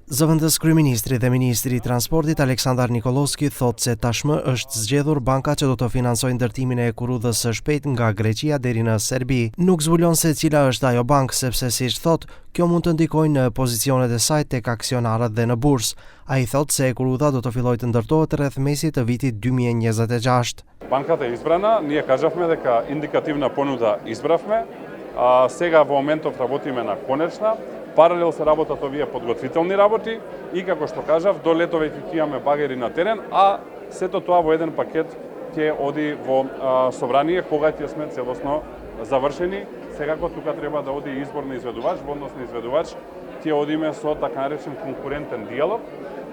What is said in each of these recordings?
Zëvendës kryeministri dhe ministri i transportit Aleksandar Nikolowski thot se tashmë është zgjedhur banka që do të financojë ndërtimin e kurudhës së shpejtë nga Greqia deri në Serbi. Nuk zbulon se cila është ajo bankë, sepse siç thot, kjo mund të ndikojë në pozicionet e saj tek aksionarët dhe në bursë. Ai thot se kurudha do të fillojë të ndërtohet rreth mesit të vitit 2026. Банката е избрана, ние кажавме дека индикативна понуда избравме, сега во моментов работиме на конечна. Паралел се работат овие подготвителни работи и како што кажав, до лето веќе ќе имаме багери на терен, а сето тоа во еден пакет ќе оди во собрание кога ќе сме целосно завршени. Секако тука треба да оди избор на изведувач, во однос на изведувач ќе одиме со така наречен конкурентен диалог,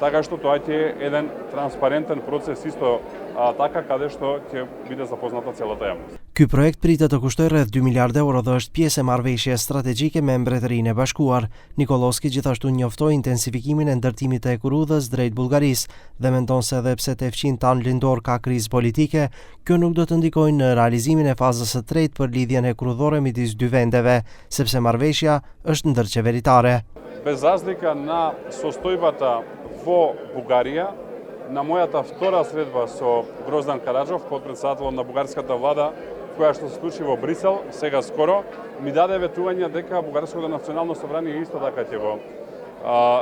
така што тоа ќе е еден транспарентен процес исто така каде што ќе биде запозната целата јавност. Ky projekt pritet të kushtoj rreth 2 miliard euro dhe është pjesë e marrëveshjes strategjike me Mbretërinë e Bashkuar. Nikolowski gjithashtu njoftoi intensifikimin e ndërtimit të kurudhës drejt Bullgarisë dhe mendon se edhe pse te fqin tan lindor ka krizë politike, kjo nuk do të ndikojë në realizimin e fazës së tretë për lidhjen e kurudhore midis dy vendeve, sepse marrëveshja është ndërqeveritare. Без разлика на состојбата во Бугарија, на мојата втора средба со Гроздан Караджов, подпредседател на бугарската влада, која што се случи во Брисел сега скоро, ми даде ветување дека Бугарското национално собрание исто така ќе го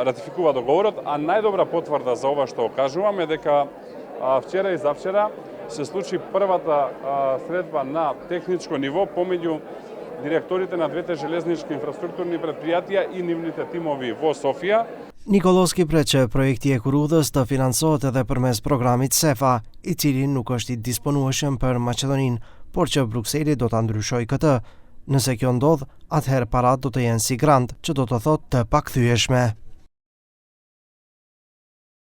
ратификува договорот, а најдобра потврда за ова што кажувам е дека вчера и завчера се случи првата средба на техничко ниво помеѓу директорите на двете железнички инфраструктурни предпријатија и нивните тимови во Софија. Nikolowski pret që projekti e kurudhës të financohet edhe përmes programit SEFA, i cili nuk është i disponueshëm për Maqedoninë, por që Brukseli do ta ndryshojë këtë. Nëse kjo ndodh, atëherë parat do të jenë si grant, që do të thotë të pakthyeshme.